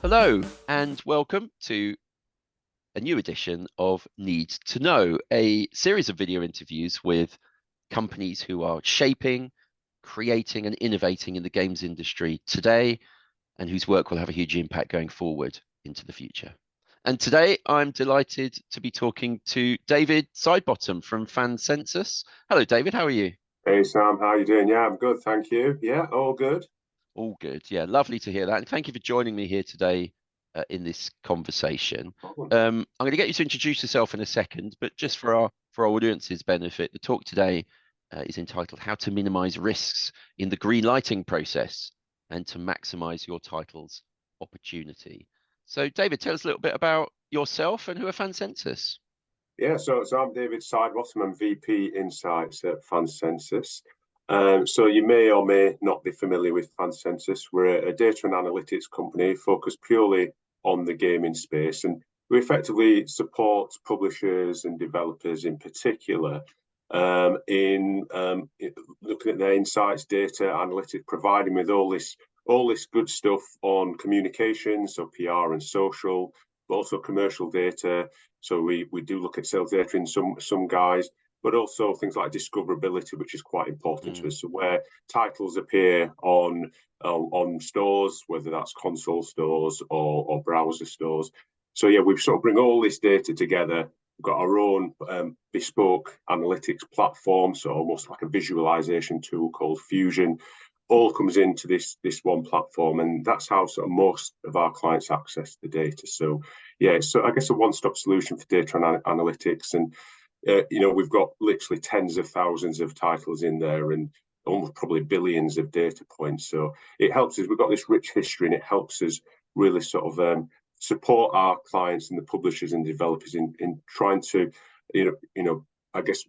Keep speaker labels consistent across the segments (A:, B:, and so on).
A: Hello and welcome to a new edition of Need to Know, a series of video interviews with companies who are shaping, creating and innovating in the games industry today and whose work will have a huge impact going forward into the future. And today I'm delighted to be talking to David Sidebottom from Fancensus. Hello, David. How are you?
B: Hey Sam, how you doing? Yeah, I'm good, thank you. Yeah, all good.
A: All good. Yeah, lovely to hear that. And thank you for joining me here today in this conversation.
B: Problem.
A: I'm going to get you to introduce yourself in a second, but just for our audience's benefit, the talk today is entitled "How to Minimize Risks in the Greenlighting Process and to Maximize Your Title's Opportunity." So, David, tell us a little bit about yourself and who are Fancensus.
B: So I'm David Sidebottom. I'm VP Insights at Fancensus. So you may or may not be familiar with Fancensus. We're a data and analytics company focused purely on the gaming space, and we effectively support publishers and developers in particular in looking at their insights, data, analytics, providing with all this good stuff on communication, so PR and social, but also commercial data. So we do look at sales data in some guys, but also things like discoverability, which is quite important to us. So where titles appear on stores, whether that's console stores or browser stores. So yeah, we sort of bring all this data together. We've got our own bespoke analytics platform, so almost like a visualization tool called Fusion. All comes into this one platform, and that's how sort of most of our clients access the data. So yeah, so I guess a one-stop solution for data and analytics, and we've got literally tens of thousands of titles in there, and almost probably billions of data points. So it helps us. We've got this rich history, and it helps us really sort of support our clients and the publishers and developers in trying to, I guess,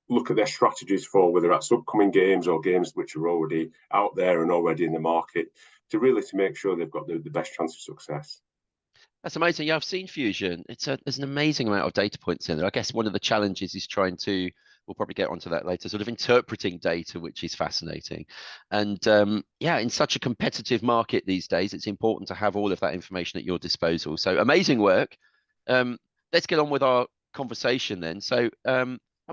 B: look at their strategies for whether that's upcoming games or games which are already out there and already in the market to make sure they've got the best chance of success.
A: That's amazing. Yeah, I've seen Fusion. There's an amazing amount of data points in there. I guess one of the challenges is trying to, we'll probably get onto that later, sort of interpreting data, which is fascinating. And yeah, in such a competitive market these days, it's important to have all of that information at your disposal. So amazing work. Let's get on with our conversation then. So, I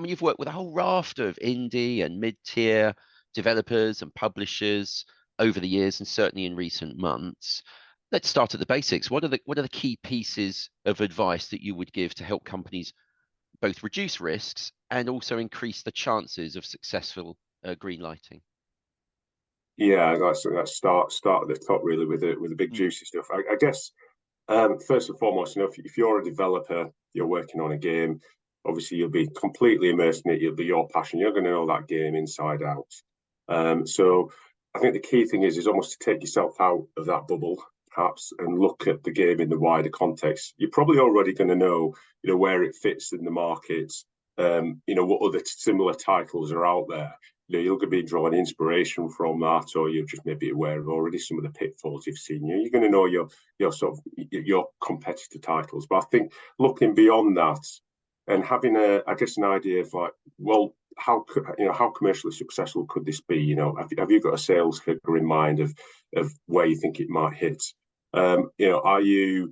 A: mean, you've worked with a whole raft of indie and mid-tier developers and publishers over the years, and certainly in recent months. Let's start at the basics. What are the key pieces of advice that you would give to help companies both reduce risks and also increase the chances of successful green lighting?
B: Yeah, let's start at the top really with the big
A: Mm,
B: juicy stuff. I guess first and foremost, if you're a developer, you're working on a game, obviously you'll be completely immersed in it. You'll be your passion. You're going to know that game inside out. So I think the key thing is almost to take yourself out of that bubble, perhaps, and look at the game in the wider context. You're probably already going to know, where it fits in the market. What other similar titles are out there. You're going to be drawing inspiration from that, or you're just maybe aware of already some of the pitfalls you've seen. You're going to know your sort of your competitor titles. But I think looking beyond that and having I guess an idea of like, well, how commercially successful could this be? Have you got a sales figure in mind of where you think it might hit? Are you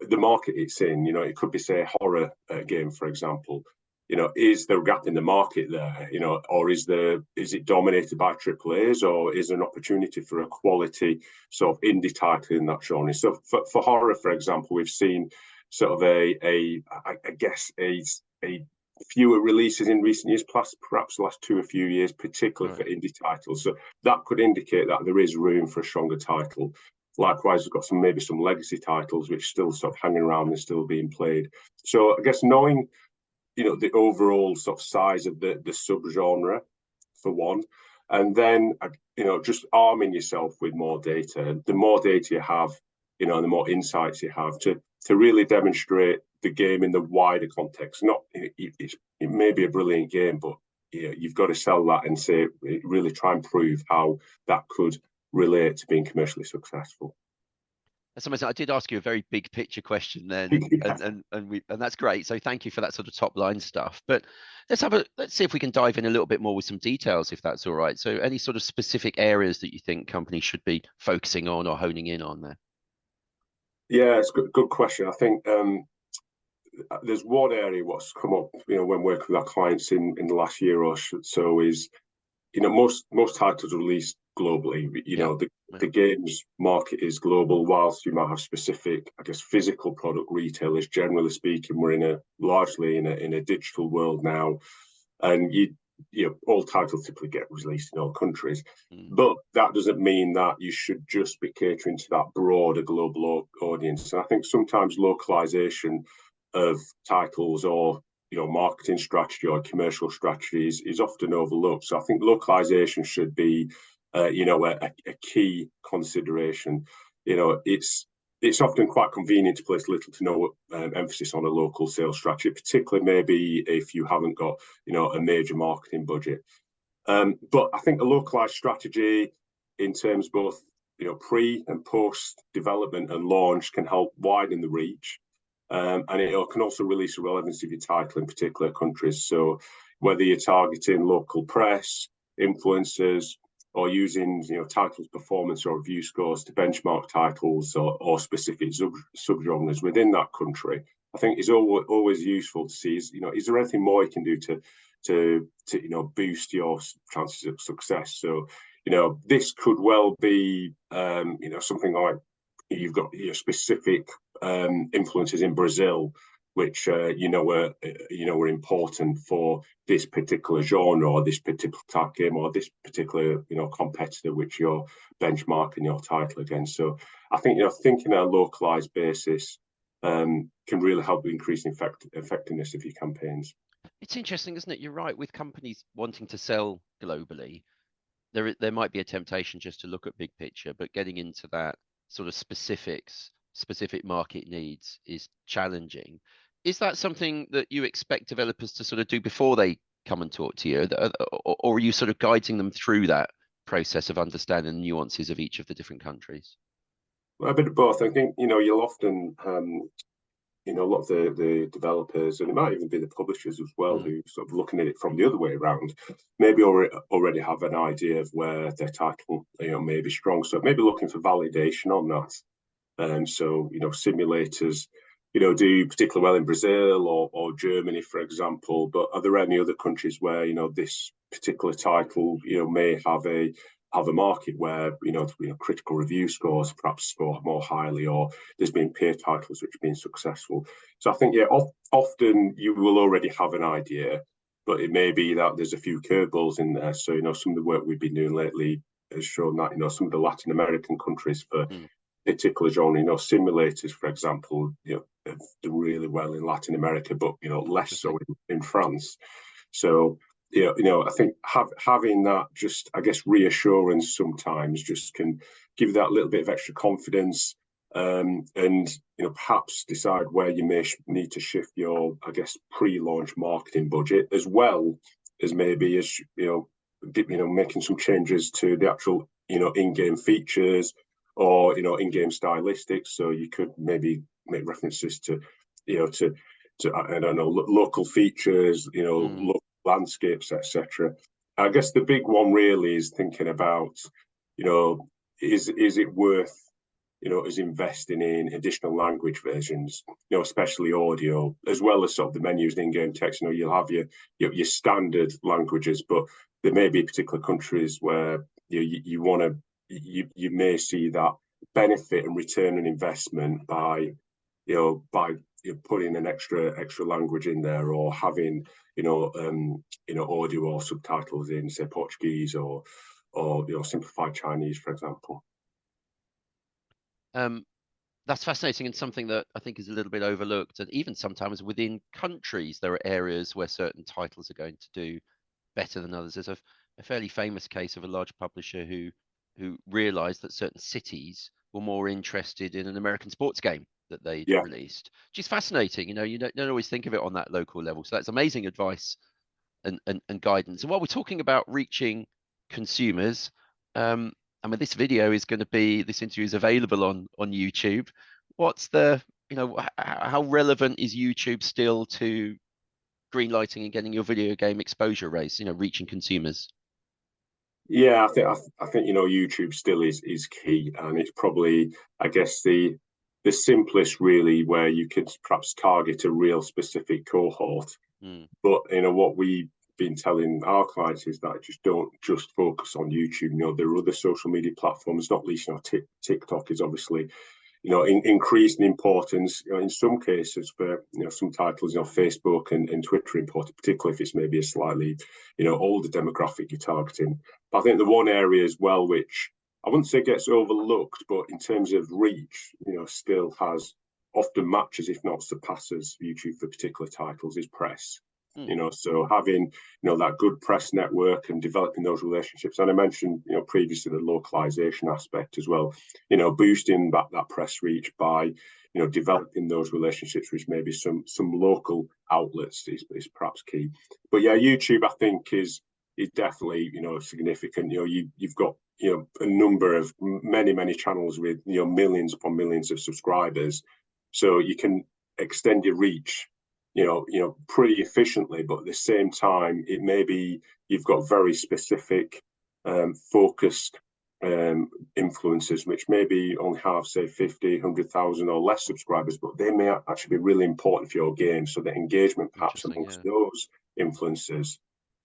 B: the market it's in? It could be say a horror game, for example. Is there a gap in the market there? Or is it dominated by AAAs, or is there an opportunity for a quality sort of indie title in that genre? So for horror, for example, we've seen sort of I guess a fewer releases in recent years, plus perhaps the last few years, particularly
A: right.
B: for indie titles. So that could indicate that there is room for a stronger title. Likewise, we've got maybe some legacy titles which still sort of hanging around and still being played. So I guess knowing the overall sort of size of the subgenre for one, and then just arming yourself with more data. The more data you have, the more insights you have to really demonstrate the game in the wider context. Not it may be a brilliant game, but you've got to sell that and say really try and prove how that could relate to being commercially successful.
A: That's amazing. I did ask you a very big picture question then, and
B: Yeah.
A: and that's great. So thank you for that sort of top line stuff. But let's see if we can dive in a little bit more with some details, if that's all right. So any sort of specific areas that you think companies should be focusing on or honing in on there?
B: Yeah, it's a good question. I think there's one area what's come up, when working with our clients in the last year or so is, most titles are released globally.
A: Yeah.
B: The games market is global. Whilst you might have specific, I guess, physical product retailers, generally speaking, we're largely in a digital world now, and all titles typically get released in all countries.
A: Mm.
B: But that doesn't mean that you should just be catering to that broader global audience. And I think sometimes localization of titles or marketing strategy or commercial strategies is often overlooked. So I think localization should be a key consideration. It's often quite convenient to place little to no emphasis on a local sales strategy, particularly maybe if you haven't got a major marketing budget. But I think a localized strategy in terms both pre and post development and launch can help widen the reach, and it can also release the relevance of your title in particular countries. So whether you're targeting local press, influencers, or using titles performance or review scores to benchmark titles or specific subgenres within that country, I think it's always useful to see is there anything more you can do to boost your chances of success. So this could well be something like you've got specific influences in Brazil which are important for this particular genre or this particular type game or this particular competitor which you're benchmarking your title against. So I think thinking on a localized basis can really help increase effectiveness of your campaigns.
A: It's interesting, isn't it? You're right. With companies wanting to sell globally, there might be a temptation just to look at big picture, but getting into that sort of specific market needs is challenging. Is that something that you expect developers to sort of do before they come and talk to you, or are you sort of guiding them through that process of understanding the nuances of each of the different countries?
B: Well, a bit of both. I think you'll often a lot of the developers, and it might even be the publishers as well, who sort of looking at it from the other way around, maybe already have an idea of where their title may be strong. So maybe looking for validation on that. So simulators do particularly well in Brazil or Germany, for example. But are there any other countries where this particular title may have a market where critical review scores perhaps score more highly, or there's been peer titles which have been successful. So I think often you will already have an idea, but it may be that there's a few curveballs in there. So some of the work we've been doing lately has shown that some of the Latin American countries for particular genre, simulators, for example, do really well in Latin America, but less so in France. So I think having that just, I guess, reassurance sometimes just can give you that little bit of extra confidence, and perhaps decide where you may need to shift your, I guess, pre-launch marketing budget, as well as maybe making some changes to the actual in-game features or in-game stylistics. So you could maybe make references to I don't know, local features, local landscapes, etc. I guess the big one really is thinking about, is it worth is investing in additional language versions, especially audio, as well as sort of the menus and in-game text. You'll have your standard languages, but there may be particular countries where you want to, you may see that benefit and return on investment by putting an extra language in there, or having audio or subtitles in, say, Portuguese or simplified Chinese, for example.
A: That's fascinating, and something that I think is a little bit overlooked. And even sometimes within countries, there are areas where certain titles are going to do better than others. There's a fairly famous case of a large publisher who realized that certain cities were more interested in an American sports game that they'd released, which is fascinating. You don't always think of it on that local level. So that's amazing advice and guidance. And while we're talking about reaching consumers, I mean, this video is going to be, this interview is available on YouTube. What's the, how relevant is YouTube still to greenlighting and getting your video game exposure rates, reaching consumers?
B: Yeah, I think YouTube still is key, and it's probably, I guess, the the simplest really, where you could perhaps target a real specific cohort. But what we've been telling our clients is that just don't just focus on YouTube. There are other social media platforms, not least TikTok is obviously increased in importance. In some cases, for some titles, Facebook and Twitter important, particularly if it's maybe a slightly older demographic you're targeting. But I think the one area as well, which I wouldn't say gets overlooked, but in terms of reach, still has often matches, if not surpasses, YouTube for particular titles, is press. So having that good press network and developing those relationships, and I mentioned previously the localization aspect as well, boosting that press reach by developing those relationships with maybe some local outlets is perhaps key. But yeah, YouTube I think is definitely significant. You've got a number of many channels with millions upon millions of subscribers, so you can extend your reach pretty efficiently. But at the same time, it may be you've got very specific focused influencers which maybe only have, say, 50, 100,000 or less subscribers, but they may actually be really important for your game. So the engagement perhaps amongst those influencers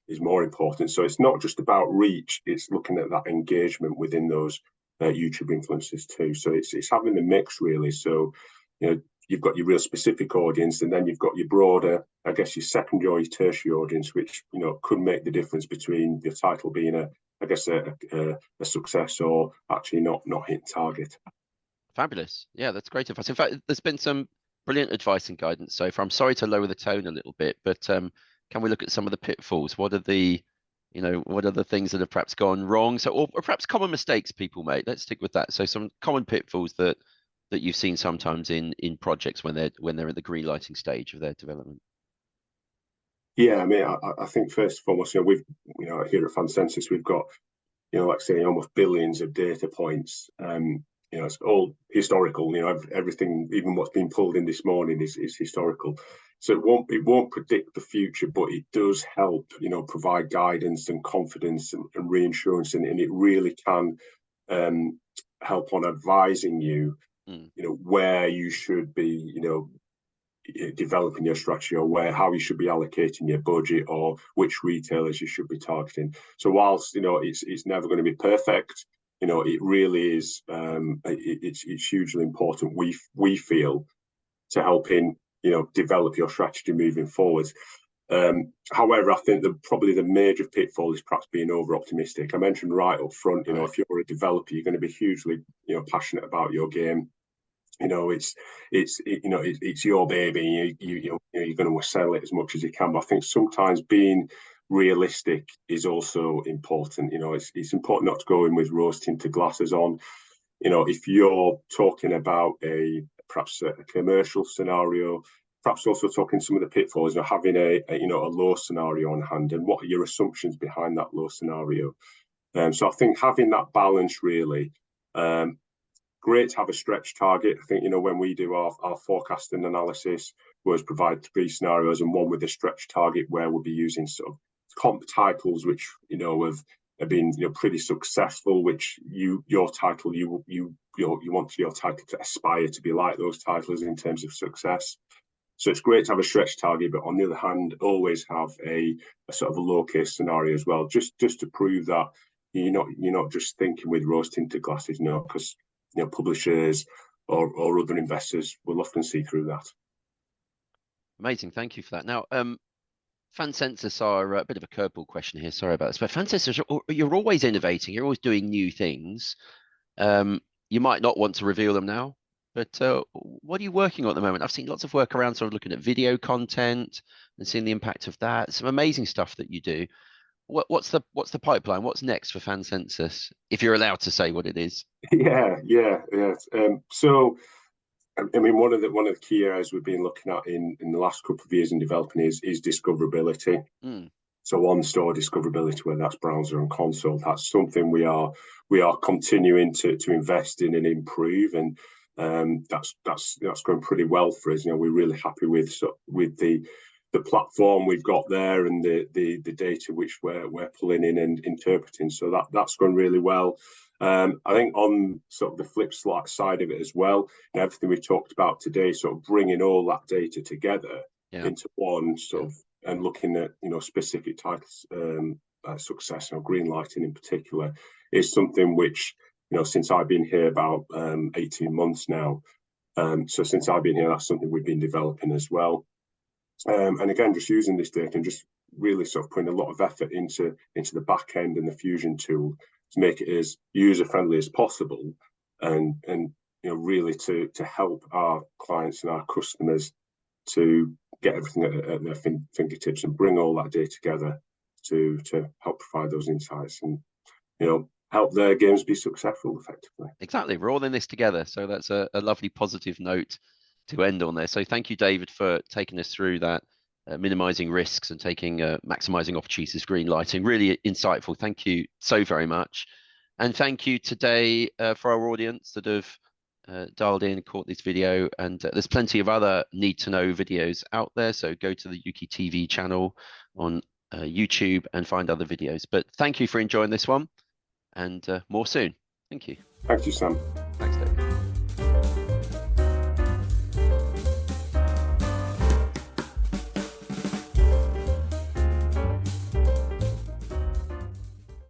B: is more important. So it's not just about reach, it's looking at that engagement within those YouTube influencers too. So it's having the mix really. So you've got your real specific audience, and then you've got your broader, I guess, your secondary, tertiary audience, which could make the difference between your title being a success or actually not hitting target.
A: Fabulous. Yeah, that's great advice. In fact, there's been some brilliant advice and guidance so far. I'm sorry to lower the tone a little bit, but can we look at some of the pitfalls? What are the things that have perhaps gone wrong? So, or perhaps common mistakes people make. Let's stick with that. So, some common pitfalls that you've seen sometimes in projects when they're at the greenlighting stage of their development.
B: Yeah, I mean, I think first and foremost, we've here at Fancensus, we've got like I say, almost billions of data points. It's all historical. Everything, even what's been pulled in this morning, is historical. So it won't predict the future, but it does help, provide guidance and confidence and reassurance, and it really can help on advising you, where you should be, developing your strategy, or how you should be allocating your budget, or which retailers you should be targeting. So whilst it's never going to be perfect, it really is. It's hugely important. We feel to helping develop your strategy moving forward. However, I think probably the major pitfall is perhaps being over optimistic. I mentioned right up front, if you're a developer, you're going to be hugely passionate about your game. It's your baby. You're going to sell it as much as you can. But I think sometimes being realistic is also important. It's important not to go in with rose-tinted glasses on. If you're talking about perhaps a commercial scenario, perhaps also talking some of the pitfalls, having a low scenario on hand, and what are your assumptions behind that low scenario. So I think having that balance really. Great to have a stretch target. I think, when we do our forecasting analysis, we always provide 3 scenarios and one with a stretch target where we'll be using sort of comp titles which, have been, pretty successful, which your title, you want your title to aspire to be like those titles in terms of success. So it's great to have a stretch target, but on the other hand, always have a sort of a low case scenario as well, just to prove that you're not just thinking with rose-tinted glasses, because publishers or other investors will often see through that.
A: Amazing, thank you for that. Now, Fancensus are a bit of a curveball question here. Sorry about this, but Fancensus, you're always innovating. You're always doing new things. You might not want to reveal them now, but what are you working on at the moment? I've seen lots of work around sort of looking at video content and seeing the impact of that. Some amazing stuff that you do. What's the pipeline? What's next for Fancensus, if you're allowed to say what it is?
B: Yeah. So, I mean, one of the key areas we've been looking at in the last couple of years in developing is discoverability. So on-store discoverability, whether that's browser and console, that's something we are continuing to invest in and improve, and that's going pretty well for us. We're really happy with the platform we've got there and the data which we're pulling in and interpreting. So that's gone really well. I think on sort of the flip side of it as well, and everything we talked about today, sort of bringing all that data together into one sort of, and looking at specific titles, success, Greenlighting in particular, is something which since I've been here about 18 months now. So since I've been here, that's something we've been developing as well. And again, just using this data and just really sort of putting a lot of effort into the back end and the Fusion tool to make it as user friendly as possible, and really to help our clients and our customers to get everything at their fingertips and bring all that data together to help provide those insights and help their games be successful effectively.
A: Exactly, we're all in this together, so that's a lovely positive note to end on there. So thank you, David, for taking us through that, minimizing risks and taking maximizing opportunities, Greenlighting. Really insightful. Thank you so very much. And thank you today for our audience that have dialed in, caught this video. And there's plenty of other need to know videos out there. So go to the Ukie TV channel on YouTube and find other videos. But thank you for enjoying this one, and more soon. Thank you.
B: Thank you, Sam.